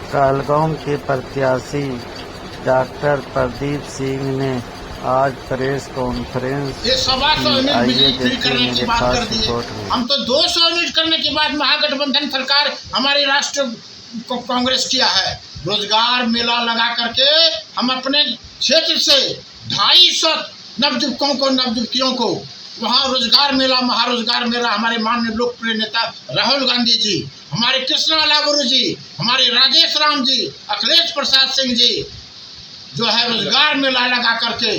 कहलगांव के प्रत्याशी डॉक्टर प्रदीप सिंह ने आज प्रेस कॉन्फ्रेंस ये 125 यूनिट बिजली फ्री करने की बात कर दी है। हम तो 200 यूनिट करने के बाद महागठबंधन सरकार हमारी राष्ट्र कांग्रेस किया है। रोजगार मेला लगा करके हम अपने क्षेत्र से 250 नवयुवकों को नवयुवतियों को वहाँ रोजगार मेला महारोजगार मेला हमारे माननीय लोकप्रिय नेता राहुल गांधी जी, हमारे कृष्णा गुरु जी, हमारे राजेश राम जी, अखिलेश प्रसाद सिंह जी जो है रोजगार मेला लगा करके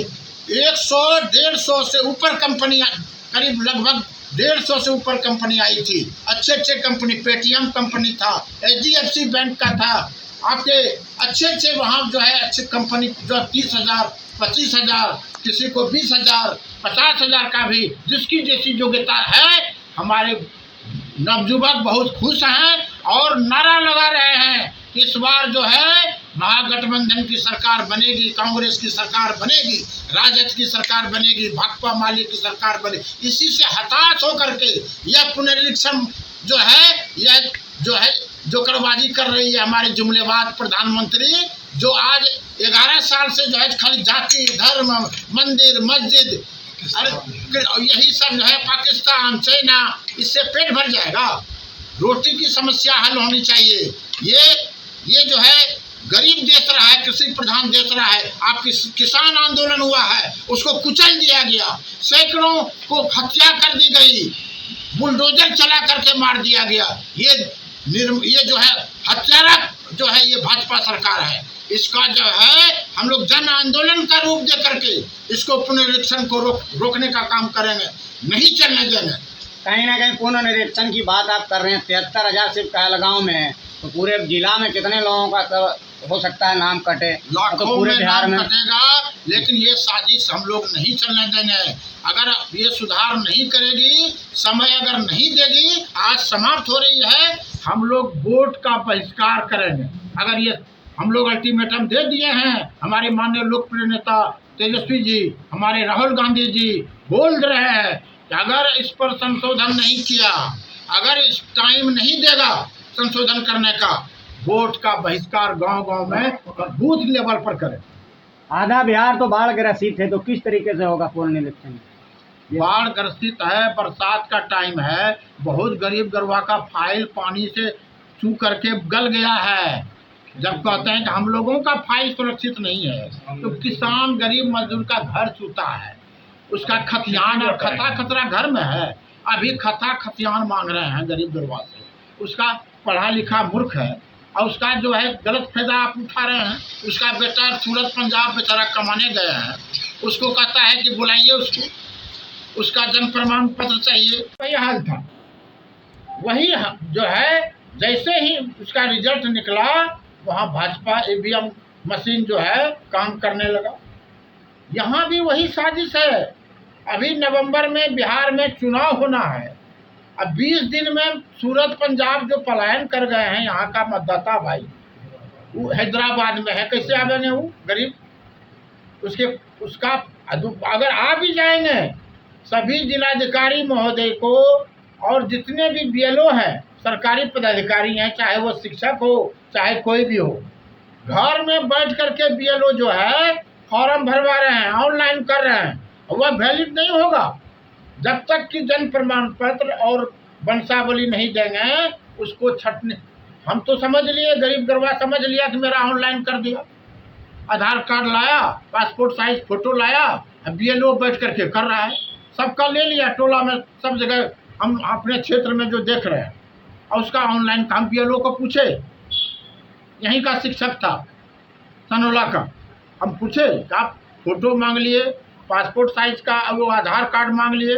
100-150 से ऊपर कंपनियां, करीब लगभग 150 से ऊपर कंपनी आई थी। अच्छे कंपनी, पेटीएम कंपनी था, HDFC बैंक का था, आपके अच्छे वहाँ जो है अच्छे कंपनी जो 30,000, 25,000, किसी को 20,000, 50,000 का भी जिसकी जैसी योग्यता है। हमारे नवयुवक बहुत खुश हैं और नारा लगा रहे हैं कि इस बार जो है महागठबंधन की सरकार बनेगी, कांग्रेस की सरकार बनेगी, राजद की सरकार बनेगी, भाकपा माले की सरकार बनेगी। इसी से हताश होकर के यह पुनरीक्षण जो है जोकड़बाजी कर रही है हमारे जुमलेबाज प्रधानमंत्री, जो आज 11 साल से जो है खाली जाति धर्म मंदिर मस्जिद यही सब जो है पाकिस्तान चाइना, इससे पेट भर जाएगा। रोटी की समस्या हल होनी चाहिए। ये जो है गरीब देश रहा है, कृषि प्रधान देश रहा है। आपकी किसान आंदोलन हुआ है, उसको कुचल दिया गया, सैकड़ों को हत्या कर दी गई, बुलडोजर चला करके मार दिया गया। ये जो है हत्यारा जो है ये भाजपा सरकार है। इसका जो है हम लोग जन आंदोलन का रूप दे करके इसको पुनरीक्षण को रोकने का काम करेंगे, नहीं चलने देंगे। कहीं ना कहीं पुनरीक्षण की बात आप कर रहे हैं। 73,000 सिर्फ कहलगांव में है, तो पूरे जिला में कितने लोगों का हो सकता है नाम कटे? लाखों तो पूरे बिहार में कटेगा, लेकिन ये साजिश हम लोग नहीं चलने देंगे। अगर ये सुधार नहीं करेगी, समय अगर नहीं देगी, आज समाप्त हो रही है, हम लोग वोट का बहिष्कार करेंगे। अगर ये हम लोग अल्टीमेटम दे दिए हैं, हमारे माननीय लोकप्रिय नेता तेजस्वी जी, हमारे राहुल गांधी जी बोल रहे हैं कि अगर इस पर संशोधन नहीं किया, अगर इस टाइम नहीं देगा संशोधन करने का, वोट का बहिष्कार गांव-गांव में बूथ लेवल पर करें। आधा बिहार तो बाढ़ ग्रसित है, तो किस तरीके से होगा पुनरीक्षण? बाढ़ ग्रसित है, बरसात का टाइम है, बहुत गरीब गरबा का फाइल पानी से छू करके गल गया है। जब कहते हैं कि हम लोगों का फाइल सुरक्षित नहीं है, तो किसान गरीब मजदूर का घर छूता है, उसका खतियान और खतरा घर में है। अभी खतियान मांग रहे हैं गरीब गरबा से। उसका पढ़ा लिखा मूर्ख है और उसका जो है गलत फायदा आप उठा रहे हैं। उसका बेटा सूरत पंजाब बेचारा कमाने गया है, उसको कहता है कि बुलाइए उसको, उसका जन्म प्रमाण पत्र चाहिए। वही हाल था, वही जो है जैसे ही उसका रिजल्ट निकला, वहाँ भाजपा EVM मशीन जो है काम करने लगा। यहाँ भी वही साजिश है। अभी नवंबर में बिहार में चुनाव होना है। अब 20 दिन में सूरत पंजाब जो पलायन कर गए हैं यहाँ का मतदाता भाई, वो हैदराबाद में है, कैसे आ गए वो गरीब? उसका अगर आ भी जाएंगे, सभी जिलाधिकारी महोदय को और जितने भी BLO हैं, सरकारी पदाधिकारी हैं, चाहे वो शिक्षक हो चाहे कोई भी हो, घर में बैठ करके BLO जो है फॉर्म भरवा रहे हैं, ऑनलाइन कर रहे हैं। वह वैलिड नहीं होगा जब तक कि जन प्रमाण पत्र और वंशावली नहीं देंगे उसको छटने। हम तो समझ लिए, गरीब गरबा समझ लिया कि मेरा ऑनलाइन कर दिया, आधार कार्ड लाया, पासपोर्ट साइज फोटो लाया, BLO बैठ करके कर रहा है, सबका ले लिया टोला में, सब जगह हम अपने क्षेत्र में जो देख रहे हैं। और उसका ऑनलाइन काम BLO को पूछे, यहीं का शिक्षक था सनोला का, हम पूछे कि आप फोटो मांग लिए, पासपोर्ट साइज का वो आधार कार्ड मांग लिए,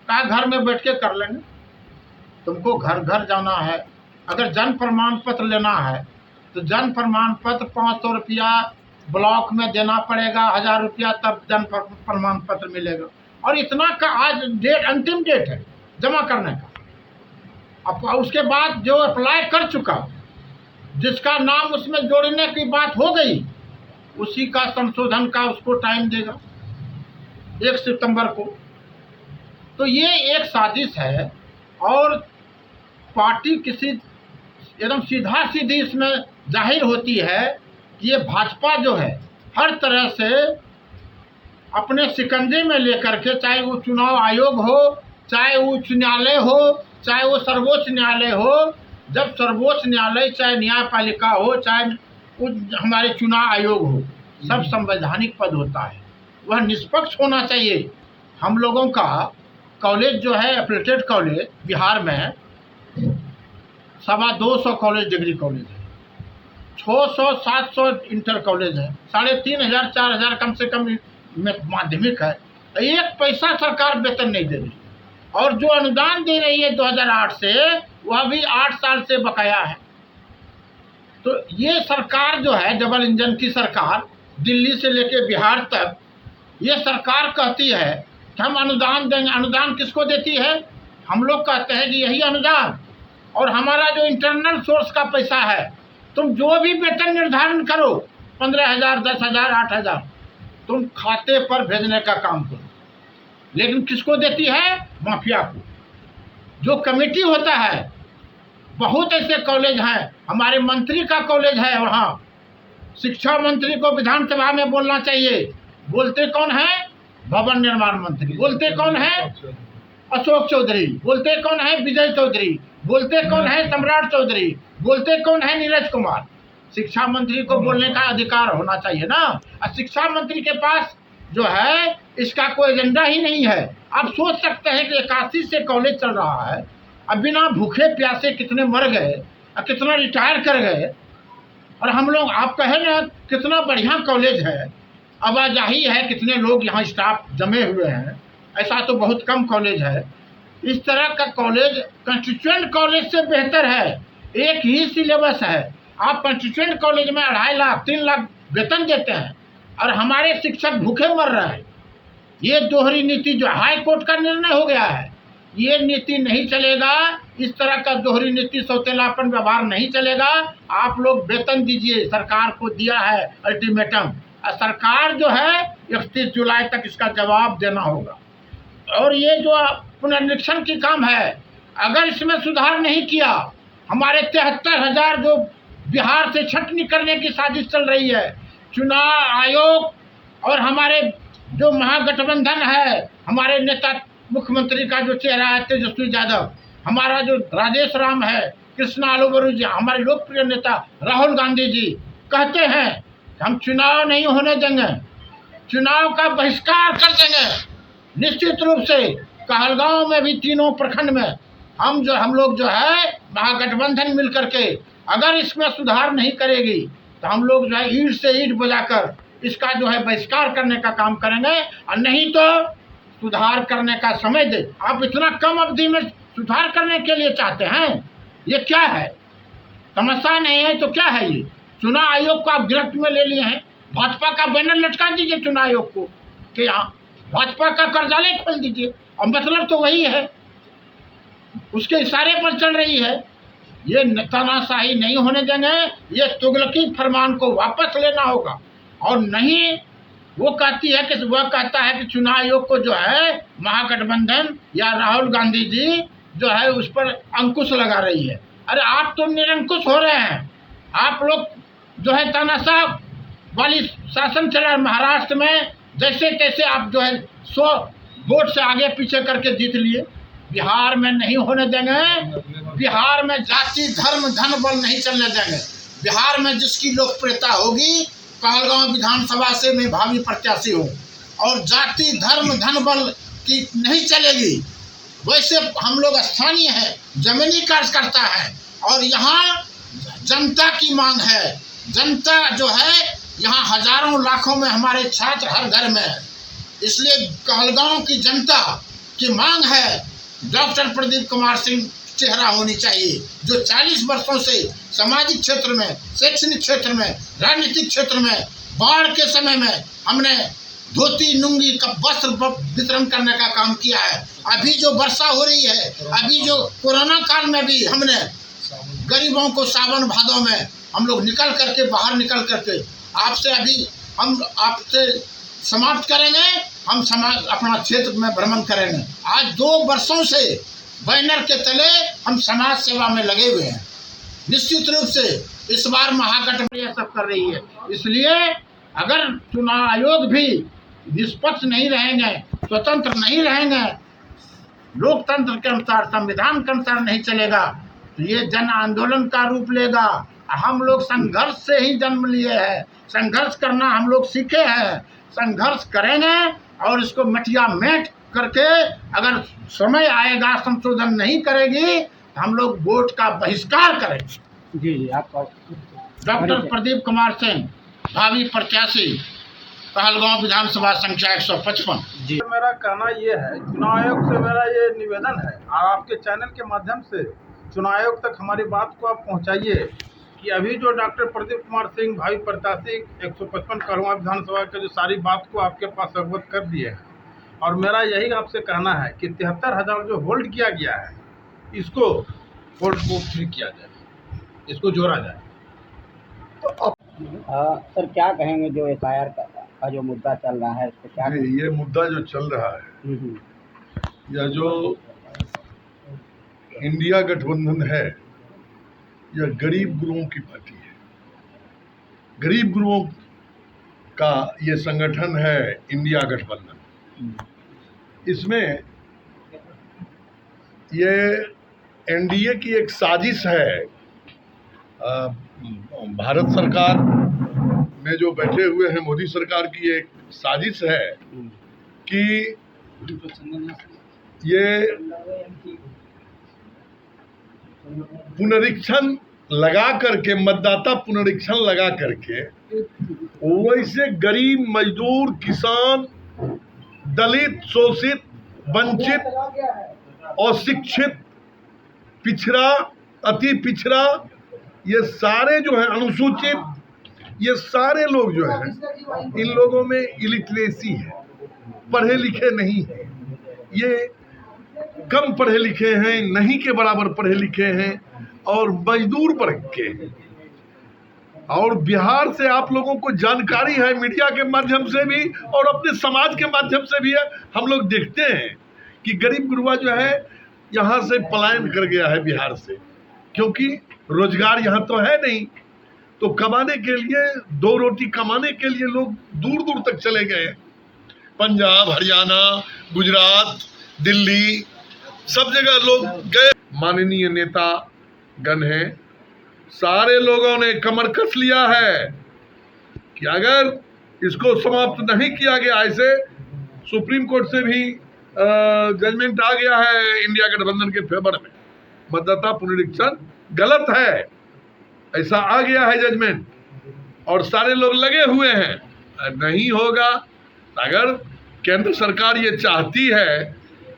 कहा घर में बैठ के कर लेंगे। तुमको घर घर जाना है, अगर जन प्रमाण पत्र लेना है तो जन प्रमाण पत्र 500 रुपया ब्लॉक में देना पड़ेगा, 1000 रुपया तब जन प्रमाण पत्र मिलेगा। और इतना का आज डेट, अंतिम डेट है जमा करने का। अब उसके बाद जो अप्लाई कर चुका, जिसका नाम उसमें जोड़ने की बात हो गई, उसी का संशोधन का उसको टाइम देगा 1 सितंबर को। तो ये एक साजिश है और पार्टी किसी एकदम सीधा सीधी इसमें जाहिर होती है कि ये भाजपा जो है हर तरह से अपने शिकंजे में लेकर के, चाहे वो चुनाव आयोग हो, चाहे उच्च न्यायालय हो, चाहे वो सर्वोच्च न्यायालय हो, जब सर्वोच्च न्यायालय चाहे न्यायपालिका हो, चाहे हमारे चुनाव आयोग हो, सब संवैधानिक पद होता है, वह निष्पक्ष होना चाहिए। हम लोगों का कॉलेज जो है एफिलिएटेड कॉलेज बिहार में 225 कॉलेज डिग्री कॉलेज है, 600-700 इंटर कॉलेज है, 3500-4000 कम से कम माध्यमिक है। एक पैसा सरकार वेतन नहीं दे रही, और जो अनुदान दे रही है 2008 से, वह भी 8 साल से बकाया है। तो ये सरकार जो है डबल इंजन की सरकार, दिल्ली से लेके बिहार तक, ये सरकार कहती है कि हम अनुदान देंगे। अनुदान किसको देती है? हम लोग कहते हैं कि यही अनुदान, और हमारा जो इंटरनल सोर्स का पैसा है, तुम जो भी वेतन निर्धारण करो, 15,000, 10,000, 8,000, तुम खाते पर भेजने का काम करो। लेकिन किसको देती है? माफिया को। जो कमेटी होता है, बहुत ऐसे कॉलेज हैं, हमारे मंत्री का कॉलेज है, वहाँ शिक्षा मंत्री को विधानसभा में बोलना चाहिए। बोलते कौन है? भवन निर्माण मंत्री। बोलते कौन है? अशोक चौधरी। बोलते कौन है? विजय चौधरी। बोलते कौन है? सम्राट चौधरी। बोलते कौन है? नीरज कुमार। शिक्षा मंत्री को बोलने का अधिकार होना चाहिए ना। और शिक्षा मंत्री के पास जो है इसका कोई एजेंडा ही नहीं है। आप सोच सकते हैं कि 81 से कॉलेज चल रहा है, अब बिना भूखे प्यासे कितने मर गए और कितना रिटायर कर गए। और हम लोग, आप कहें ना कितना बढ़िया कॉलेज है, आवाजाही है, कितने लोग यहाँ स्टाफ जमे हुए हैं, ऐसा तो बहुत कम कॉलेज है। इस तरह का कॉलेज कंस्टिट्यूएंट कॉलेज से बेहतर है। एक ही सिलेबस है, आप कंस्टिट्यूएंट कॉलेज में 2.5 लाख 3 लाख वेतन देते हैं और हमारे शिक्षक भूखे मर रहे हैं। ये दोहरी नीति जो हाई कोर्ट का निर्णय हो गया है, ये नीति नहीं चलेगा। इस तरह का दोहरी नीति, सौतेलापन व्यवहार नहीं चलेगा। आप लोग वेतन दीजिए, सरकार को दिया है अल्टीमेटम, और सरकार जो है 31 जुलाई तक इसका जवाब देना होगा। और ये जो पुनर्निरीक्षण की काम है, अगर इसमें सुधार नहीं किया, हमारे 73,000 जो बिहार से छटनी करने की साजिश चल रही है, चुनाव आयोग और हमारे जो महागठबंधन है, हमारे नेता मुख्यमंत्री का जो चेहरा है तेजस्वी यादव, हमारा जो राजेश राम है, कृष्णा आलूबरू जी, हमारे लोकप्रिय नेता राहुल गांधी जी कहते हैं कि हम चुनाव नहीं होने देंगे, चुनाव का बहिष्कार कर देंगे। निश्चित रूप से कहलगांव में भी तीनों प्रखंड में हम लोग जो है महागठबंधन मिल करके अगर इसमें सुधार नहीं करेगी तो हम लोग जो है ईंट से ईंट बजाकर इसका जो है बहिष्कार करने का काम करेंगे। और नहीं तो सुधार करने का समय दे। आप इतना कम अवधि में सुधार करने के लिए चाहते हैं, ये क्या है? समस्या नहीं है तो क्या है? ये चुनाव आयोग को आप गिरफ्त में ले लिए हैं। भाजपा का बैनर लटका दीजिए चुनाव आयोग को कि यहाँ भाजपा का कार्यालय खोल दीजिए, और मतलब तो वही है, उसके इशारे पर चल रही है। ये तानाशाही नहीं होने देंगे। ये तुगलकी फरमान को वापस लेना होगा। और नहीं, वो कहता है कि चुनाव आयोग को जो है महागठबंधन या राहुल गांधी जी जो है उस पर अंकुश लगा रही है। अरे आप तो निरंकुश हो रहे हैं। आप लोग जो है तानाशाह वाली शासन चला महाराष्ट्र में, जैसे तैसे आप जो है 100 वोट से आगे पीछे करके जीत लिए। बिहार में नहीं होने देंगे। बिहार में जाति धर्म धन बल नहीं चलने देंगे। बिहार में जिसकी लोकप्रियता होगी, कहलगांव विधानसभा से मैं भावी प्रत्याशी हूँ, और जाति धर्म धन बल की नहीं चलेगी। वैसे हम लोग स्थानीय हैं, जमीनी कार्यकर्ता है, और यहाँ जनता की मांग है। जनता जो है यहाँ हजारों लाखों में हमारे छात्र हर घर में है। इसलिए कहलगांव की जनता की मांग है डॉक्टर प्रदीप कुमार सिंह चेहरा होनी चाहिए, जो 40 वर्षों से सामाजिक क्षेत्र में, शैक्षणिक क्षेत्र में, राजनीतिक क्षेत्र में, बाढ़ के समय में हमने धोती लुंगी का वस्त्र वितरण करने का काम किया है। अभी जो वर्षा हो रही है, अभी जो कोरोना काल में भी हमने गरीबों को सावन भादों में हम लोग निकल करके बाहर निकल करके हम आपसे समाप्त करेंगे। हम समाज अपना क्षेत्र में भ्रमण करेंगे। आज 2 वर्षों से बैनर के तले हम समाज सेवा में लगे हुए हैं। निश्चित रूप से इस बार महागठबंधन ये सब कर रही है। इसलिए अगर चुनाव आयोग भी निष्पक्ष नहीं रहेंगे, स्वतंत्र नहीं रहेंगे, लोकतंत्र के अनुसार, संविधान के अनुसार नहीं चलेगा, तो ये जन आंदोलन का रूप लेगा। हम लोग संघर्ष से ही जन्म लिए हैं, संघर्ष करना हम लोग सीखे हैं, संघर्ष करेंगे और इसको मटिया मेट करके अगर समय आएगा संशोधन नहीं करेगी तो हम लोग वोट का बहिष्कार करेंगे। जी आपका डॉक्टर प्रदीप कुमार सिंह, भावी प्रत्याशी, कहलगांव विधानसभा संख्या 155। जी मेरा कहना ये है, चुनाव आयोग से मेरा ये निवेदन है और आपके चैनल के माध्यम से चुनाव आयोग तक हमारी बात को आप पहुंचाइए कि अभी जो डॉक्टर प्रदीप कुमार सिंह भावी प्रत्याशी 155 कहलगांव विधानसभा के जो सारी बात को आपके पास अवगत कर दिए हैं, और मेरा यही आपसे कहना है कि 73,000 जो होल्ड किया गया है इसको होल्ड को फ्री किया जाए, इसको जोड़ा जाए। सर क्या कहेंगे जो एफआईआर का जो मुद्दा चल रहा है इसको क्या नहीं, ये मुद्दा जो चल रहा है या जो इंडिया गठबंधन है, यह गरीब गुरुओं की पार्टी है। गरीब गुरुओं का ये संगठन है इंडिया गठबंधन। इसमें ये एनडीए की एक साजिश है। भारत सरकार में जो बैठे हुए हैं, मोदी सरकार की एक साजिश है कि ये पुनरीक्षण लगा करके, मतदाता पुनरीक्षण लगा करके वैसे गरीब, मजदूर, किसान, दलित, शोषित, वंचित, अशिक्षित, पिछड़ा, अति पिछड़ा, ये सारे जो है अनुसूचित, ये सारे लोग जो हैं, इन लोगों में इलिटरेसी है, पढ़े लिखे नहीं है, ये कम पढ़े लिखे हैं, नहीं के बराबर पढ़े लिखे हैं और मजदूर वर्ग के हैं। और बिहार से आप लोगों को जानकारी है, मीडिया के माध्यम से भी और अपने समाज के माध्यम से भी है, हम लोग देखते हैं कि गरीब गुरुआ जो है यहाँ से पलायन कर गया है बिहार से, क्योंकि रोजगार यहाँ तो है नहीं। तो कमाने के लिए, दो रोटी कमाने के लिए लोग दूर दूर तक चले गए। पंजाब, हरियाणा, गुजरात, दिल्ली, सब जगह लोग गए। माननीय नेता गण हैं, सारे लोगों ने कमर कस लिया है कि अगर इसको समाप्त नहीं किया गया, ऐसे सुप्रीम कोर्ट से भी जजमेंट आ गया है इंडिया गठबंधन के फेवर में, मतदाता पुनरीक्षण गलत है, ऐसा आ गया है जजमेंट और सारे लोग लगे हुए हैं। नहीं होगा। अगर केंद्र सरकार ये चाहती है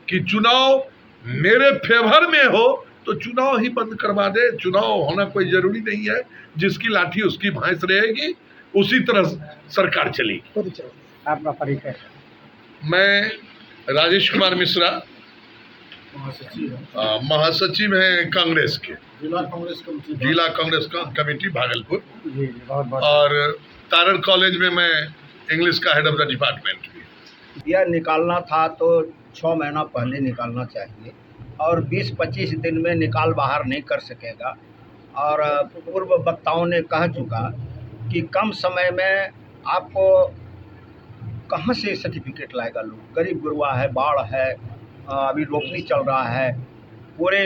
कि चुनाव मेरे फेवर में हो तो चुनाव ही बंद करवा दे। चुनाव होना कोई जरूरी नहीं है, जिसकी लाठी उसकी भैंस रहेगी, उसी तरह सरकार चलेगी। आपका परिचय? मैं राजेश कुमार मिश्रा, महासचिव हैं कांग्रेस के, जिला कांग्रेस कमेटी भागलपुर, और तारड़ कॉलेज में मैं इंग्लिश का हेड ऑफ द डिपार्टमेंट भी। यह निकालना था तो 6 महीना पहले निकालना चाहिए और 20-25 दिन में निकाल बाहर नहीं कर सकेगा। और पूर्व वक्ताओं ने कह चुका कि कम समय में आपको कहाँ से सर्टिफिकेट लाएगा लोग। गरीब गुरुआ है, बाढ़ है, अभी रोपनी चल रहा है, पूरे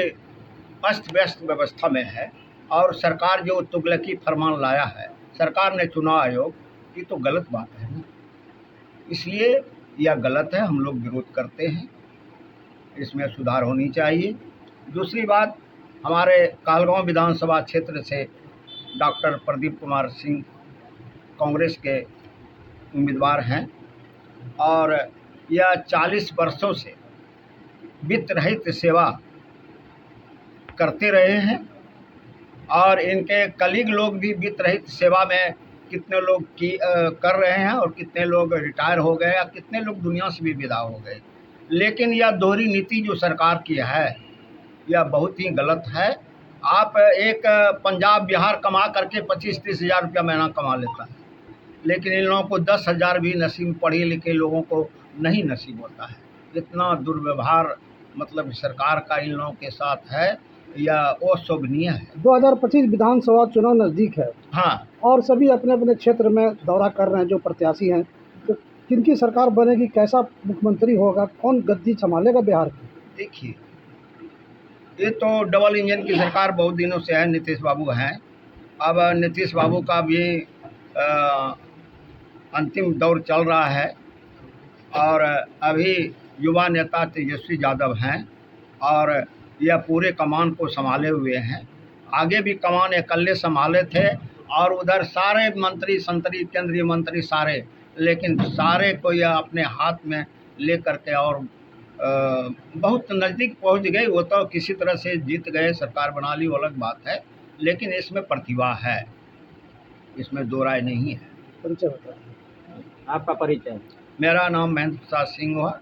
अस्त व्यस्त व्यवस्था में है। और सरकार जो तुगलकी फरमान लाया है सरकार ने चुनाव आयोग की, तो गलत बात है ना, इसलिए यह गलत है, हम लोग विरोध करते हैं, इसमें सुधार होनी चाहिए। दूसरी बात, हमारे कहलगांव विधानसभा क्षेत्र से डॉक्टर प्रदीप कुमार सिंह कांग्रेस के उम्मीदवार हैं और यह 40 वर्षों से वित्त रहित सेवा करते रहे हैं और इनके कलीग लोग भी वित्त रहित सेवा में कितने लोग कर रहे हैं और कितने लोग रिटायर हो गए या कितने लोग दुनिया से भी विदा हो गए। लेकिन यह दोहरी नीति जो सरकार की है यह बहुत ही गलत है। आप एक पंजाब बिहार कमा करके 25-30 हज़ार रुपया महीना कमा लेता है, लेकिन इन लोगों को 10,000 भी नसीब, पढ़े लिखे लोगों को नहीं नसीब होता है। इतना दुर्व्यवहार मतलब सरकार का इन लोगों के साथ है यह अशोभनीय है। 2025 विधानसभा चुनाव नज़दीक है हाँ, और सभी अपने अपने क्षेत्र में दौरा कर रहे हैं जो प्रत्याशी हैं, तो किनकी सरकार बनेगी, कैसा मुख्यमंत्री होगा, कौन गद्दी संभालेगा बिहार की? देखिए, ये तो डबल इंजन की सरकार बहुत दिनों से है, नीतीश बाबू हैं। अब नीतीश बाबू का भी अंतिम दौर चल रहा है और अभी युवा नेता तेजस्वी यादव हैं और यह पूरे कमान को संभाले हुए हैं। आगे भी कमान अकेले संभाले थे और उधर सारे मंत्री संतरी केंद्रीय मंत्री सारे, लेकिन सारे को यह अपने हाथ में ले करके और बहुत नज़दीक पहुंच गए। वो तो किसी तरह से जीत गए, सरकार बना ली, वो अलग बात है, लेकिन इसमें प्रतिभा है, इसमें दो राय नहीं है। परिचय बताएं। आपका परिचय? मेरा नाम महेंद्र प्रसाद सिंह हुआ,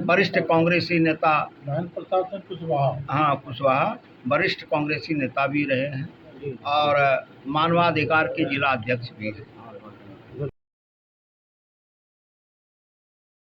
वरिष्ठ कांग्रेसी नेता। महेंद्र प्रसाद सिंह कुशवाहा। हाँ, कुशवाहा वरिष्ठ कांग्रेसी नेता भी रहे हैं और मानवाधिकार के जिला अध्यक्ष भी हैं।